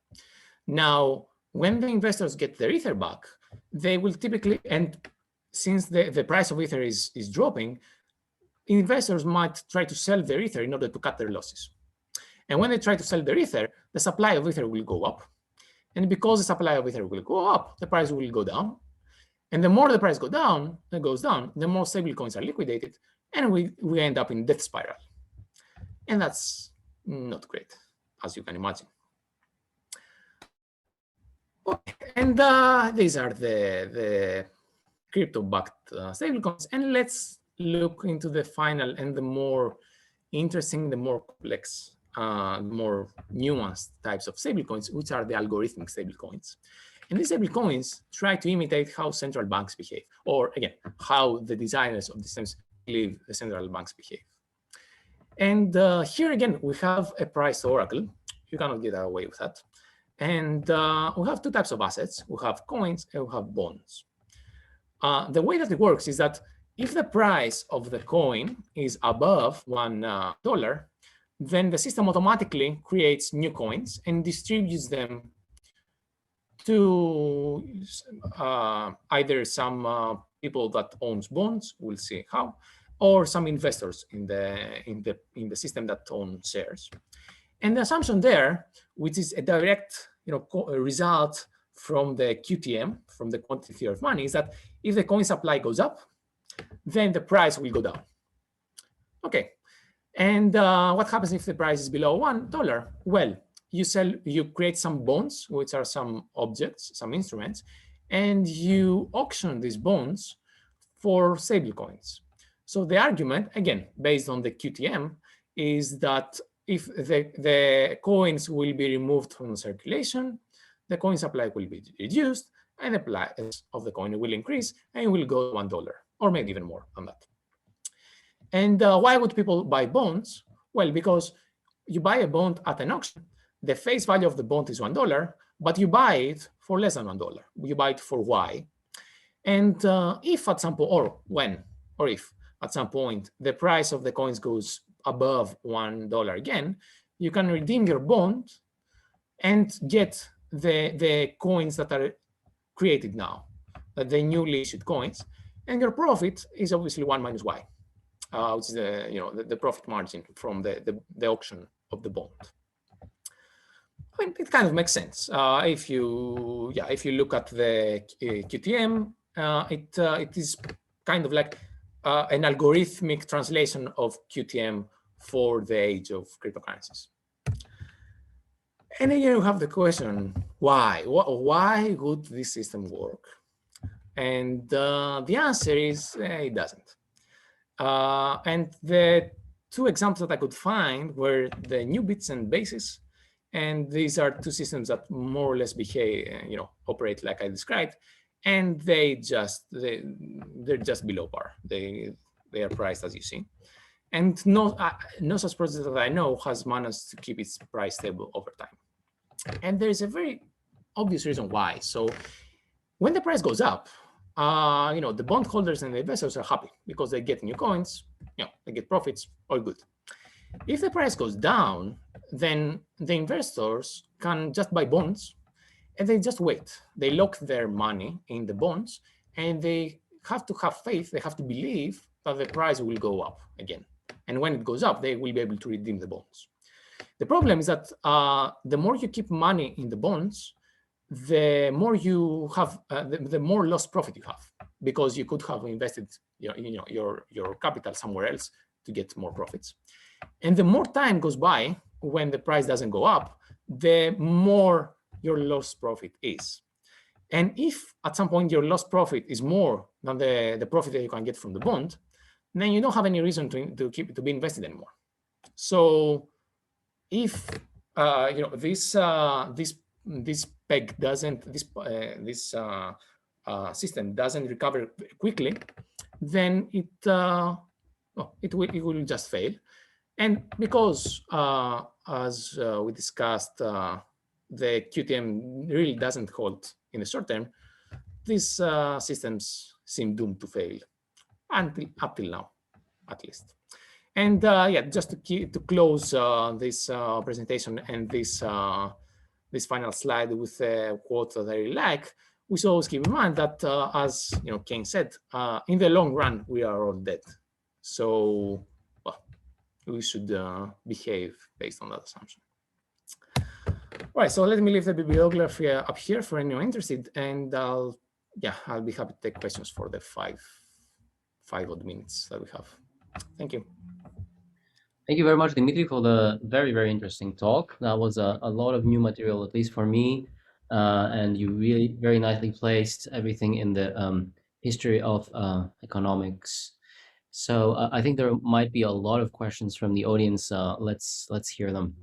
Now, when the investors get their Ether back, they will typically, and since the price of Ether is dropping, investors might try to sell their Ether in order to cut their losses. And when they try to sell their Ether, the supply of Ether will go up. And because the supply of Ether will go up, the price will go down. And the more the price goes down, the more stable coins are liquidated, and we end up in death spiral. And that's not great, as you can imagine. Okay. And these are the crypto-backed stablecoins. And let's look into the final and the more interesting, the more complex, more nuanced types of stablecoins, which are the algorithmic stablecoins. And these stablecoins try to imitate how central banks behave, or again, how the designers of the systems believe the central banks behave. And here again, we have a price oracle. You cannot get away with that. And we have 2 types of assets. We have coins and we have bonds. The way that it works is that if the price of the coin is above $1, then the system automatically creates new coins and distributes them to either some people that owns bonds, we'll see how, or some investors in the system that own shares. And the assumption there, which is a direct result from the QTM, from the quantity theory of money, is that if the coin supply goes up, then the price will go down. Okay. And what happens if the price is below $1? Well, you create some bonds, which are some objects, some instruments, and you auction these bonds for stable coins. So the argument, again, based on the QTM, is that if the coins will be removed from circulation, the coin supply will be reduced, and the price of the coin will increase, and it will go to $1, or maybe even more than that. And why would people buy bonds? Well, because you buy a bond at an auction, the face value of the bond is $1, but you buy it for less than $1. You buy it for Y. And if at some point, or when, or if at some point the price of the coins goes above $1 again, you can redeem your bond and get the coins that are created now, the newly issued coins, and your profit is obviously 1 minus y, which is the profit margin from the auction of the bond. I mean, it kind of makes sense if you look at the QTM. It is kind of like an algorithmic translation of QTM for the age of cryptocurrencies. And then you have the question, why? Why would this system work? And the answer is it doesn't. And the two examples that I could find were the new bits and bases. And these are two systems that more or less behave, operate like I described. And they're just below par. They are priced as you see. And no such project that I know has managed to keep its price stable over time. And there's a very obvious reason why. So when the price goes up, the bondholders and the investors are happy because they get new coins, they get profits, all good. If the price goes down, then the investors can just buy bonds and they just wait. They lock their money in the bonds and they have to have faith, they have to believe that the price will go up again. And when it goes up, they will be able to redeem the bonds. The problem is that the more you keep money in the bonds, the more you have, the more lost profit you have, because you could have invested your capital somewhere else to get more profits. And the more time goes by when the price doesn't go up, the more your lost profit is. And if at some point your lost profit is more than the profit that you can get from the bond, then you don't have any reason to be invested anymore. So if this peg doesn't, this system doesn't recover quickly, then it will just fail. And because, as we discussed, the QTM really doesn't hold in the short term, these systems seem doomed to fail up till now, at least. And just to close this presentation and this final slide with a quote that I really like, we should always keep in mind that, as Kane said, in the long run, we are all dead. So we should behave based on that assumption. All right, so let me leave the bibliography up here for anyone interested, and I'll be happy to take questions for the five odd minutes that we have. Thank you. Thank you very much, Dimitri, for the very, very interesting talk. That was a lot of new material, at least for me, and you really very nicely placed everything in the history of economics. So I think there might be a lot of questions from the audience. Let's hear them.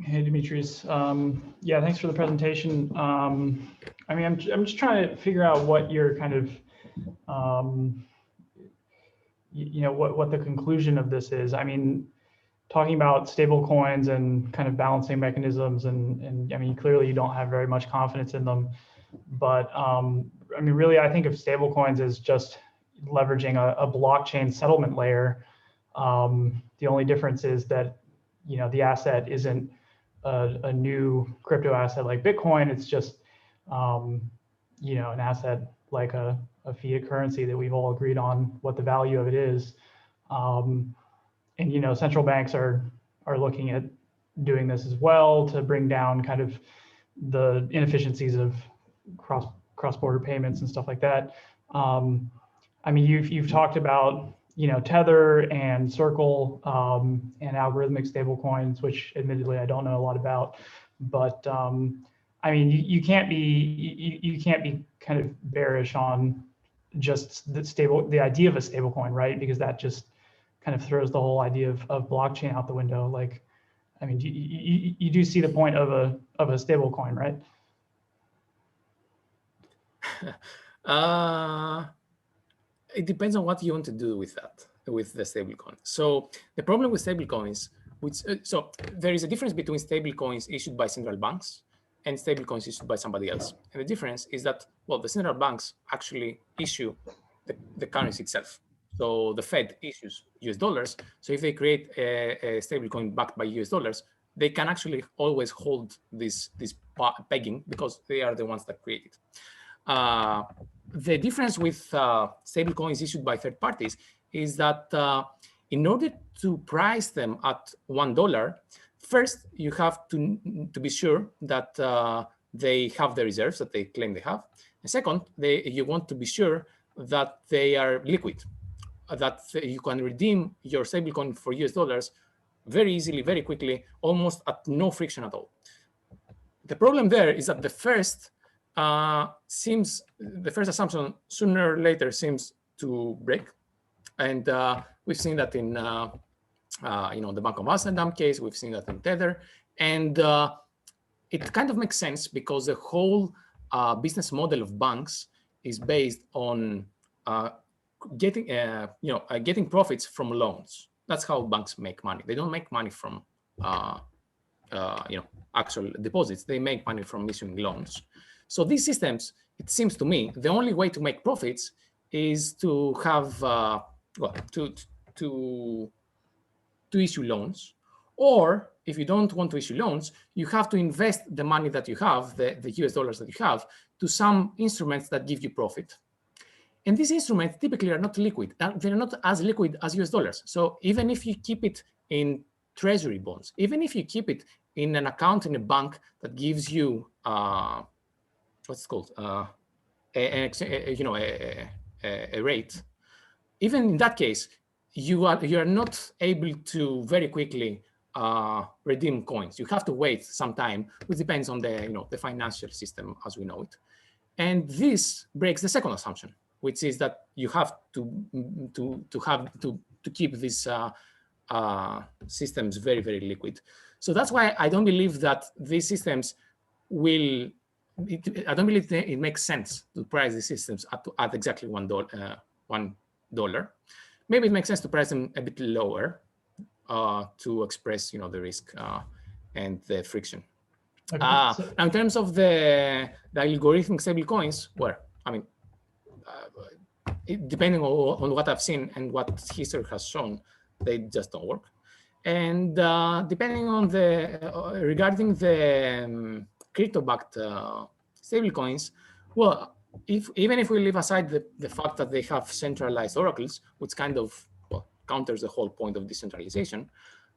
Hey, Demetrius. Yeah, thanks for the presentation. I mean, I'm just trying to figure out what your kind of, what the conclusion of this is. I mean, talking about stable coins and kind of balancing mechanisms, and I mean, clearly you don't have very much confidence in them. But I mean, really, I think of stable coins as just leveraging a blockchain settlement layer. The only difference is that, the asset isn't a new crypto asset like Bitcoin. It's just, an asset like a fiat currency that we've all agreed on what the value of it is. And, central banks are looking at doing this as well to bring down kind of the inefficiencies of cross-border payments and stuff like that. I mean, you've talked about, Tether and Circle and algorithmic stablecoins, which admittedly I don't know a lot about, but I mean, you can't be kind of bearish on just the idea of a stablecoin, right? Because that just kind of throws the whole idea of blockchain out the window. Like, I mean, you do see the point of a stablecoin, right? It depends on what you want to do with that, with the stablecoin. So the problem with stablecoins So there is a difference between stable coins issued by central banks and stable coins issued by somebody else. And the difference is that, well, the central banks actually issue the currency itself. So the Fed issues US dollars. So if they create a stable coin backed by US dollars, they can actually always hold this pegging because they are the ones that create it. The difference with stable coins issued by third parties is that in order to price them at $1, first you have to be sure that they have the reserves that they claim they have. And second, you want to be sure that they are liquid, that you can redeem your stablecoin for US dollars very easily, very quickly, almost at no friction at all. The problem there is that the first assumption sooner or later seems to break, and we've seen that in the Bank of Amsterdam case. We've seen that in Tether, and it kind of makes sense because the whole business model of banks is based on getting profits from loans. That's how banks make money. They don't make money from actual deposits. They make money from issuing loans. So these systems, it seems to me, the only way to make profits is to have to issue loans. Or if you don't want to issue loans, you have to invest the money that you have, the US dollars that you have, to some instruments that give you profit. And these instruments typically are not liquid. They're not as liquid as US dollars. So even if you keep it in treasury bonds, even if you keep it in an account in a bank that gives you what's it called a rate, even in that case, you are not able to very quickly redeem coins. You have to wait some time, which depends on the financial system as we know it. And this breaks the second assumption, which is that you have to keep these systems very, very liquid. So that's why I don't believe that these systems will. I don't believe it makes sense to price these systems at exactly $1. Maybe it makes sense to price them a bit lower to express, the risk and the friction. Okay, Now, in terms of the algorithmic stable coins, depending on what I've seen and what history has shown, they just don't work. And depending on regarding the crypto-backed stablecoins, well, even if we leave aside the fact that they have centralized oracles, which kind of counters the whole point of decentralization,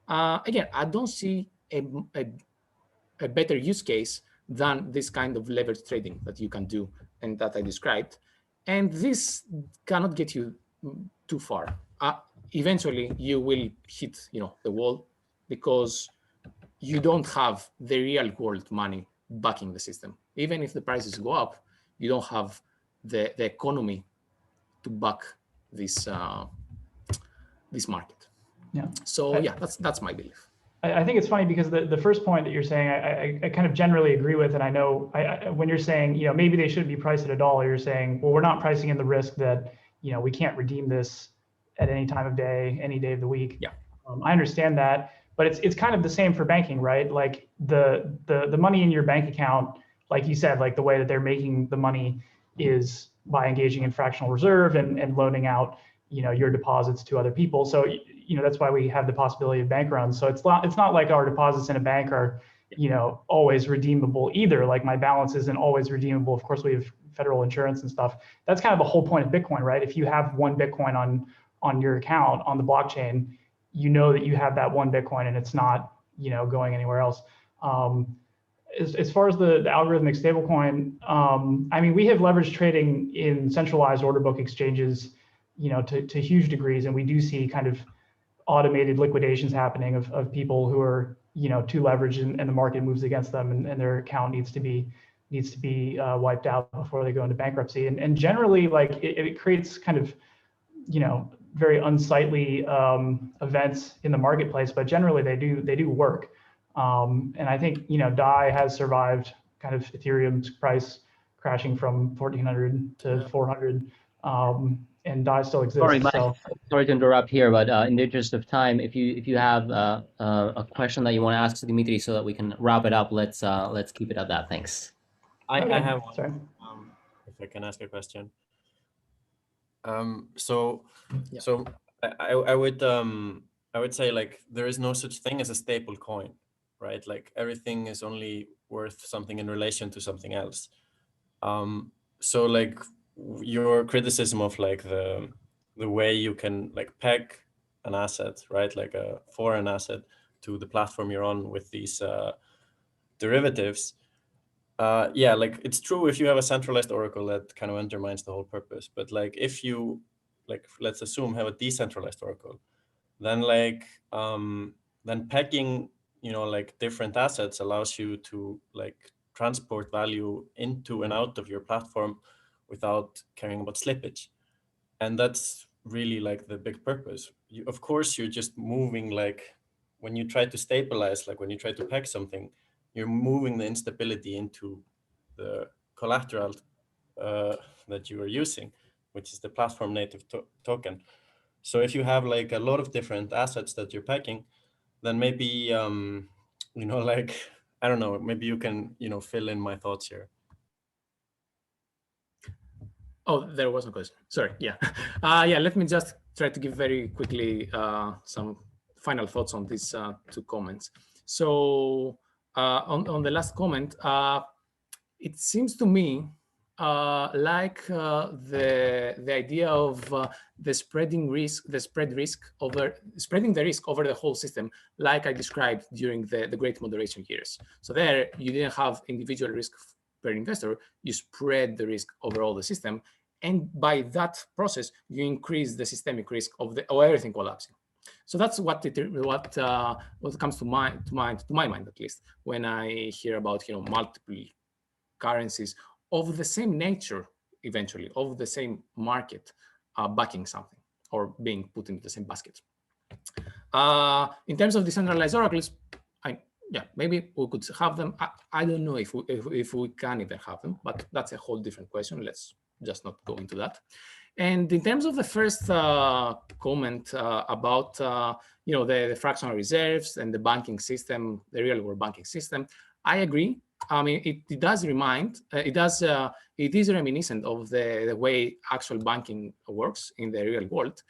again, I don't see a better use case than this kind of leverage trading that you can do and that I described. And this cannot get you too far. Eventually, you will hit the wall because you don't have the real world money backing the system. Even if the prices go up, you don't have the economy to back this this market. Yeah. So yeah, that's my belief. I think it's funny because the first point that you're saying, I kind of generally agree with, and I know when you're saying, maybe they shouldn't be priced at $1, you're saying, well, we're not pricing in the risk that, we can't redeem this at any time of day, any day of the week. Yeah. I understand that, but it's kind of the same for banking, right? Like the money in your bank account, like you said, like the way that they're making the money is by engaging in fractional reserve and loaning out, your deposits to other people. So, that's why we have the possibility of bank runs. So it's not like our deposits in a bank are, always redeemable either. Like my balance isn't always redeemable. Of course, we have federal insurance and stuff. That's kind of the whole point of Bitcoin, right? If you have one Bitcoin on your account on the blockchain, you know that you have that one Bitcoin and it's not, going anywhere else. As far as the algorithmic stablecoin, we have leverage trading in centralized order book exchanges, to huge degrees, and we do see kind of automated liquidations happening of people who are, too leveraged and the market moves against them and their account needs to be wiped out before they go into bankruptcy. And generally, like it creates kind of, very unsightly events in the marketplace, but generally they do work. And I think, DAI has survived kind of Ethereum's price crashing from 1,400 to 400. and DAI still exists. Sorry, Mike. So Sorry to interrupt here, but in the interest of time, if you have a question that you want to ask to Dimitri, so that we can wrap it up, let's keep it at that. Thanks. I okay, have one. sorry. If I can ask a question. So Yeah. I would say, like, there is no such thing as a stable coin, right? Like, everything is only worth something in relation to something else. So, like, your criticism of, like, the way you can, like, peg an asset, right, like a foreign asset, to the platform you're on with these derivatives. Yeah, like, it's true if you have a centralized oracle, that kind of undermines the whole purpose. But, like, if you, like, let's assume, have a decentralized oracle, then, like, then pegging, like, different assets allows you to, like, transport value into and out of your platform without caring about slippage. And that's really, like, the big purpose. Of course, you're just moving, like, when you try to stabilize, like, when you try to peg something, you're moving the instability into the collateral that you are using, which is the platform native token. So if you have, like, a lot of different assets that you're pegging, then maybe, like, I don't know, maybe you can, fill in my thoughts here. Oh, there was a question. Sorry. Yeah. Yeah. Let me just try to give very quickly some final thoughts on these two comments. So on the last comment, it seems to me like the idea of the spreading the risk over the whole system, like I described during the great moderation years. So there, you didn't have individual risk per investor, you spread the risk over all the system, and by that process, you increase the systemic risk of everything collapsing. So that's what comes to my mind, at least, when I hear about multiple currencies of the same nature, eventually of the same market, backing something or being put into the same basket. In terms of decentralized oracles, yeah, maybe we could have them. I don't know if we can even have them, but that's a whole different question. Let's just not go into that. And in terms of the first comment about the fractional reserves and the banking system, the real world banking system, I agree. I mean, it does remind, it is reminiscent of the way actual banking works in the real world.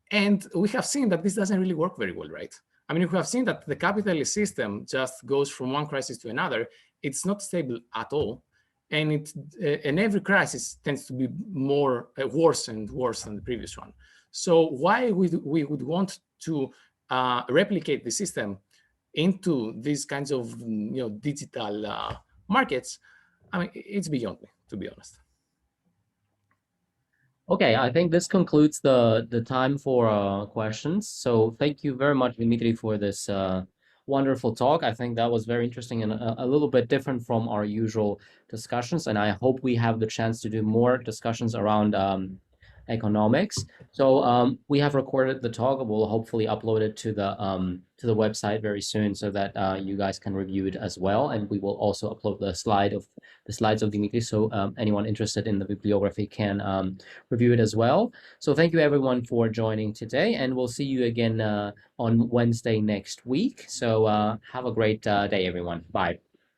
And we have seen that this doesn't really work very well, right? I mean, we have seen that the capitalist system just goes from one crisis to another. It's not stable at all. And every crisis tends to be more worse and worse than the previous one. So why we would want to replicate the system into these kinds of digital markets? I mean, it's beyond me, to be honest. Okay, I think this concludes the time for questions. So thank you very much, Dimitri, for this wonderful talk. I think that was very interesting and a little bit different from our usual discussions. And I hope we have the chance to do more discussions around economics. So we have recorded the talk. We'll hopefully upload it to the website very soon, so that you guys can review it as well. And we will also upload the slides of Dimitri, so anyone interested in the bibliography can review it as well. So thank you everyone for joining today, and we'll see you again on Wednesday next week. So have a great day, everyone. Bye.